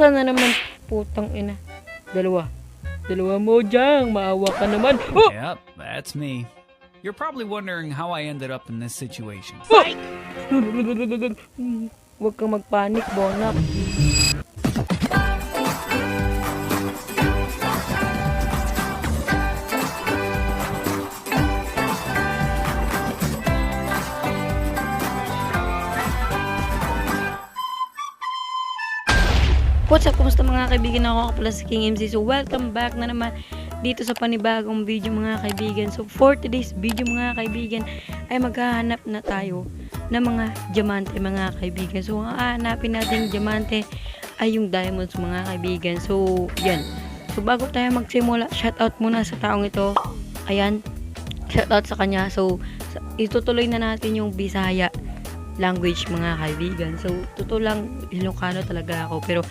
Sana naman, putang ina. Dalawa mo dyan, maawa ka naman. Oh! Yep, that's me. You're probably wondering how I ended up in this situation. Huwag kang magpanik, bonak. What's up? Kumusta mga kaibigan? Ako pala si King MC. So, welcome back na naman dito sa panibagong video mga kaibigan. So, for today's video mga kaibigan ay maghahanap na tayo ng mga diamante mga kaibigan. So, ang hahanapin natin diamante ay yung diamonds mga kaibigan. So, yan. So, bago tayo magsimula, shoutout muna sa taong ito. Ayan. Shoutout sa kanya. So, itutuloy na natin yung Bisaya language mga kaibigan. So, totoo lang, Ilocano talaga ako. Pero,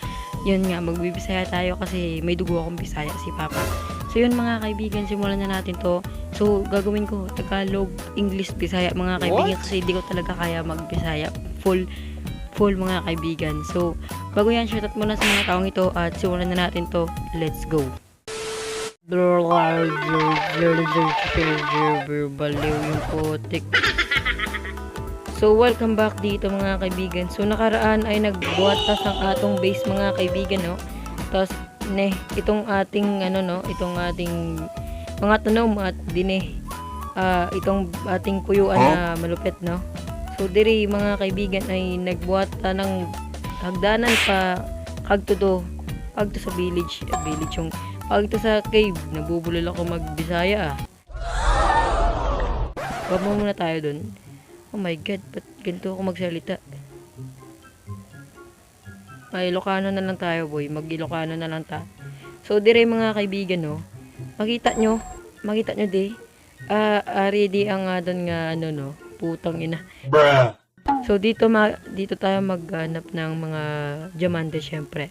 yun nga, magbibisaya tayo kasi may dugo akong Bisaya, si Papa. So, yun mga kaibigan, simulan na natin to. So, gagawin ko Tagalog, English, Bisaya mga kaibigan. Kasi di ko talaga kaya mag-Bisaya. Full mga kaibigan. So, bago yan, shoutout muna sa mga taong ito at simulan na natin to. Let's go. Baliw yung putik. So, welcome back dito mga kaibigan. So, nakaraan ay nagbuhatas ang atong base mga kaibigan, no? Tapos, itong ating, itong ating mga tanom at itong ating kuyuan na malupit, no? So, diri mga kaibigan ay nagbuhata ng hagdanan pa kagto sa village yung pagto sa cave. Nabubulol ako magbisaya, ah. Wag mo muna tayo dun. Oh my god, ba't ganito ako magsalita? Ay, Ilocano na lang tayo, boy. Mag-Ilocano na lang ta. So, dire mga kaibigan, no? Makita nyo di. Ari di ang doon nga, no? Putang ina. Bruh. So, dito tayo maghanap ng mga diamante, syempre.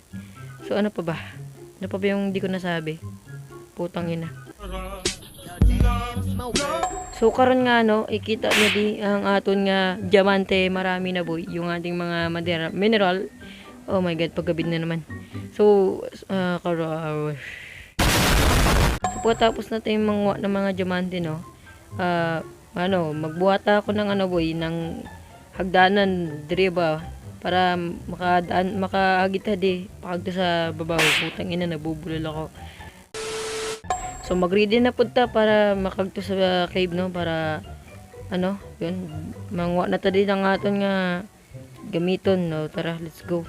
So, ano pa ba? Ano pa ba yung di ko nasabi? Putang ina. So karon nga ikita nyo di ang aton nga diamante, marami na boy yung ating mga mineral. Oh my god, paggabi na naman. So pagkatapos natin mangwa ng mga diamante, no. Magbuhat ako ng boy ng hagdanan dire ba para makahagita di pagto sa babaw. Putang ina, nabubulol ako. So, mag-ready na punta para makagto sa cave, no? Para, yun, mangwa na ta din ang aton nga gamiton, no? Tara, let's go.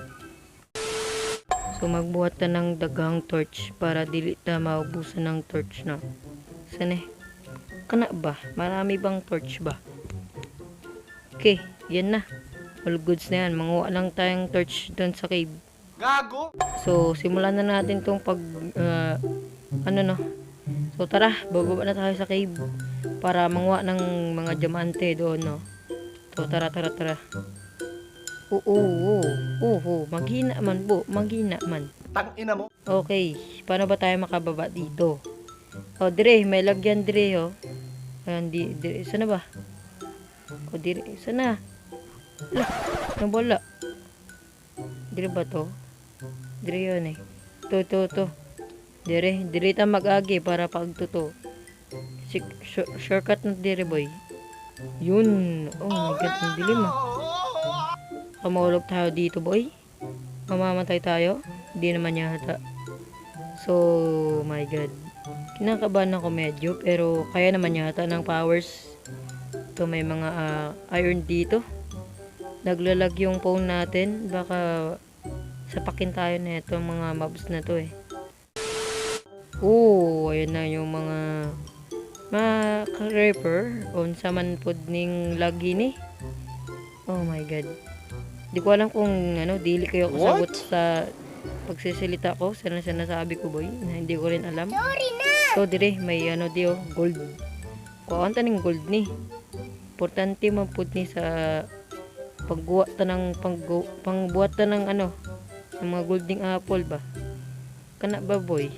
So, magbuhat ta ng daghang torch para dili ta maubusan ng torch, no? Saan kana ba? Marami bang torch ba? Okay, yan na. All goods na yan. Manguha lang tayong torch doon sa cave. Gago! So, simulan na natin tong So tara, bababa na tayo sa cave para mangwa ng mga diamante doon, no. So tara. Maghina man. Tangina mo. Okay, paano ba tayo makababa dito? Oh, dire, may lagyan dire, oh. Ayan, dire, sana ba? Oh, dire, sana. Nabala. Dire ba to? Dire yun, eh. To. Dire ta mag-agi para pagtuto. Shortcut na dire, boy. Yun. Oh my god, ang dilim, ah. Kamahulog tayo dito, boy. Mamamatay tayo. Hindi naman yata. So, my god. Kinakabahan ako medyo, pero kaya naman yata ng powers. Ito, may mga iron dito. Naglalag yung phone natin. Baka sapakin tayo na ito, mga mobs na to, eh. Ayan na yung mga creeper on sa manpod ning lagi ni. Oh my god. Di ko alam kung dili kayo kasagot sa pagsisilita ko sa sinasabi ko, boy. Na hindi ko rin alam. Sorry na. So dire may gold. Kuhaan ta ning gold ni. Importante man pud ni sa pangbuhat ta ng mga golding apple ba. Kana ba, boy?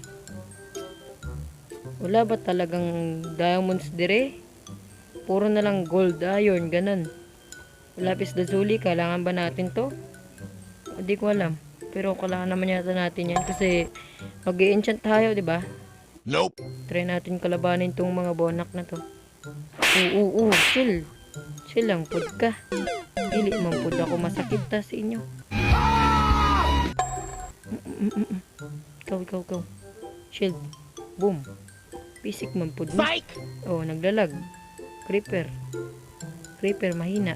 Wala ba talagang diamonds dire? Puro na lang gold, iron, ganun. Lapis lazuli, kailangan ba natin to? Hindi ko alam. Pero kailangan naman yata natin yan kasi mag-i-enchant tayo, di ba? Nope. Try natin kalabanin tong mga bonak na to. Oo, chill. Chill lang, pud ka. Dili man pud ako masakit ta sa inyo. Ikaw. Shield. Boom. Pisik man pud mo. Oh, naglalag. Creeper, mahina.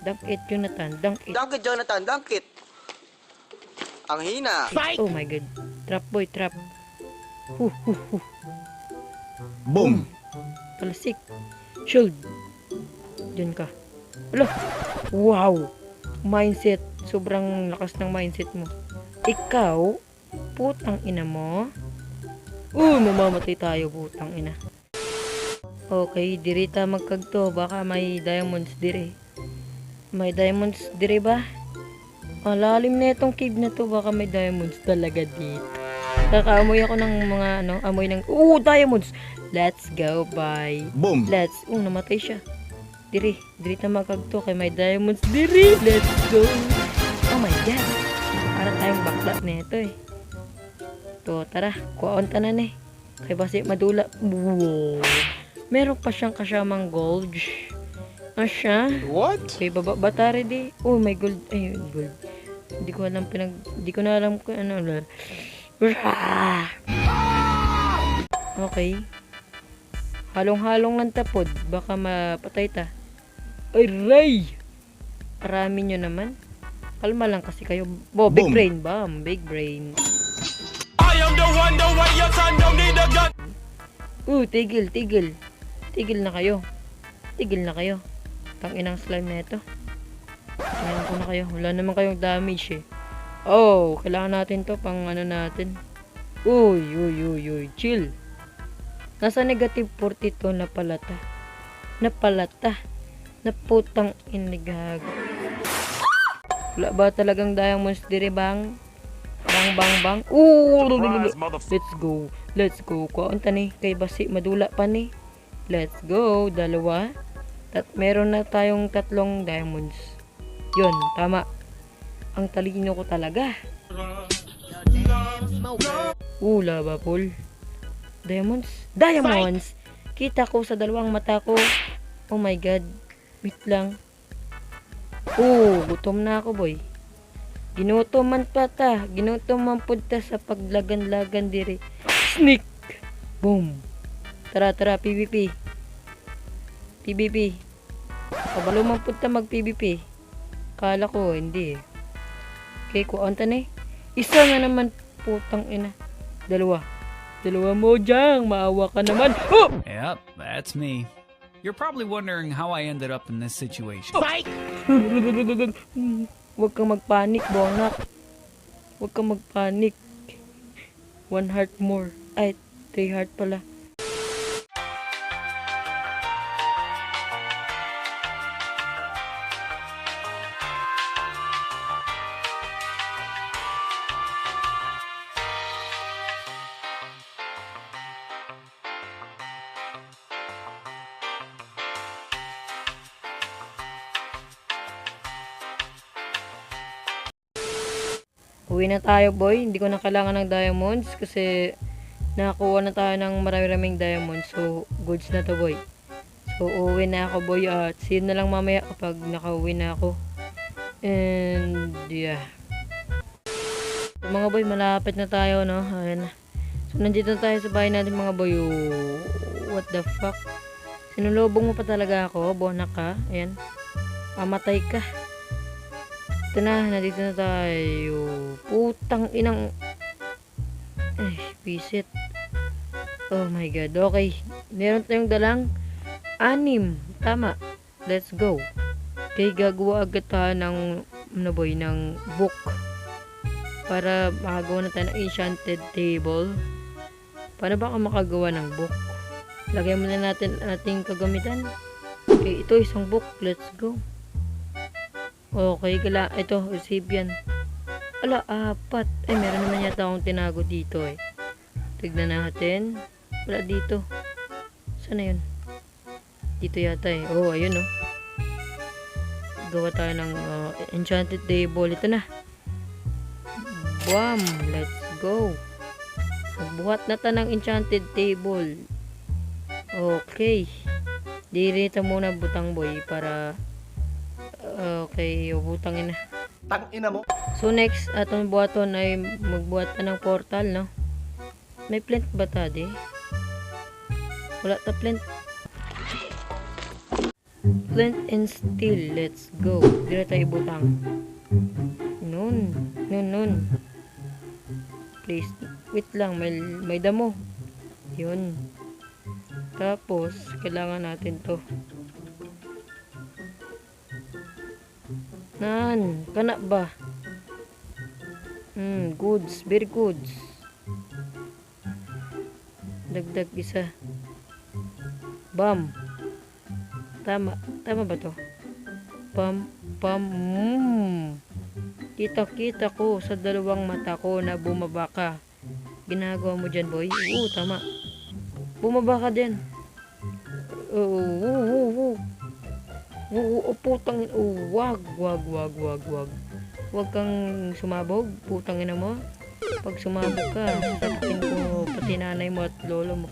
Dunk it, Jonathan. Dunk it. Dunk it, Jonathan. Dunk it. Ang hina. Oh my god. Trap boy, trap. Huh. Boom. Talasik. Shield. Diyan ka. Alo. Wow. Mindset. Sobrang lakas ng mindset mo. Ikaw, putang ina mo. Mamamatay tayo, putang ina. Okay, diri ta magkagto. Baka may diamonds diri. May diamonds diri ba? Malalim na itong cave na to. Baka may diamonds talaga dito. Kakaamoy ako ng mga amoy ng diamonds. Let's go, bye. Boom. Namatay siya. Diri ta magkagto kay may diamonds diri. Let's go. Oh my god. Para tayong bakla nito eh. To, tara, kuwaon tanan eh. Kay basi madula. Wow. Meron pa siyang kasamang gold. Siya? What? Kay baba batari di. Oh my gold. Ay, gold. Hindi ko na alam kung ano. Okay. Halong-halong lang tapod. Baka mapatay ta. Ay, Ray! Parami nyo naman. Kalma lang kasi kayo. Big Boom. brain ba? Big brain. I am the one, the way your son don't need a gun. Tigil. Tigil na kayo. Tanginang slime na ito. Tingnan ko na kayo. Wala naman kayong damage eh. Oh, kailangan natin to pang natin. Uy. Chill. Nasa negative 42 na palata. Naputang inigag. Wala ba talagang diamonds diri bang? Bang. Let's go. Kuwaon ta ni kay basi madula pa ni. Let's go. 2. Meron na tayong 3 diamonds. Yun, tama. Ang talino ko talaga. Lava pool. Diamonds! Kita ko sa 2 mata ko. Oh my god. Wait lang. Gutom na ako, boy. Ginutom man punta sa paglagan-lagan diri. Sneak! Boom! Tara, PvP. Kabalo man punta mag-PvP. Kala ko, hindi eh. Okay, kuwan ta ni. Isa nga naman, putang ina. 2 mo dyan. Maawa ka naman. Yep, that's me. You're probably wondering how I ended up in this situation. Huwag kang magpanik, bonak. Huwag kang magpanik. 1 heart more. Ay, 3 heart pala. Uwi na tayo, boy. Hindi ko na kailangan ng diamonds kasi nakakuha na tayo ng maraming diamonds. So, goods na to, boy. So, uwi na ako, boy. At see you na lang mamaya kapag nakauwi na ako. And, yeah. So, mga boy, malapit na tayo, no? Ayan na. So, nandito na tayo sa bahay natin, mga boy. What the fuck? Sinulobong mo pa talaga ako. Bonak ka. Ayan. Pamatay ka. Ito na, nandito na tayo. Putang inang. Pisit. Oh my god. Okay. Meron tayong dalang 6. Tama. Let's go. Okay, gagawa agad tayo ng ng book. Para makagawa na tayo ng enchanted table. Paano ba ako makagawa ng book? Lagay muna natin ating kagamitan. Okay, ito isang book. Let's go. Okay, ito, receive yan. 4. Ay, meron naman yata akong tinago dito eh. Tignan natin. Wala dito. Saan na yun? Dito yata eh. Ayun oh. Gawa tayo ng enchanted table. Ito na. Bam! Let's go! Magbuhat na ta ng enchanted table. Okay. Dirita muna butang boy para okay, butangin na. Tangina mo. So next, atong buhaton ay magbuhat na ng portal, no? May plant ba tadi? Wala ta plant. Plant and steel. Let's go. Dire tayo butang. Nun. Please. Wait lang. May damo. Yun. Tapos, kailangan natin to. Kana ba? Goods. Very goods. Dagdag isa. Bam. Tama ba to? Pam. Kita ko sa dalawang mata ko na bumaba ka. Ginagawa mo dyan, boy? Oo, tama. Bumaba ka dyan. Oo, putang. Wag. Wag kang sumabog, putang ina mo. Pag sumabog ka, sabihin ko pati nanay mo at lolo mo.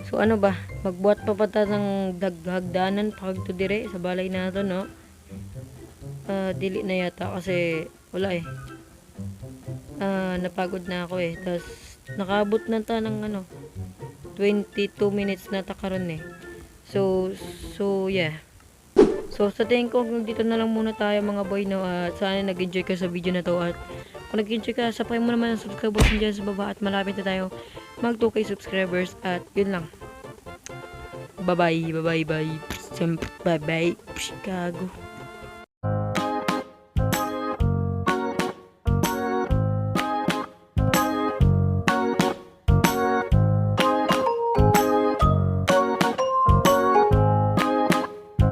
So ano ba? Magbuhat pa pata ng hagdanan pag to dire sa balay nato, no? Dili na yata kasi wala eh. Napagod na ako eh. Tapos nakaabot na ta ng 22 minutes na ta karon eh. So yeah. So sa tingin ko dito na lang muna tayo mga boy, no? At sana nag-enjoy ka sa video na to. At kung nag-enjoy ka, sapay mo naman ang subscribe button dyan sa baba. At malapit na tayo mag 2K subscribers. At yun lang. Bye bye. Bye. Gago.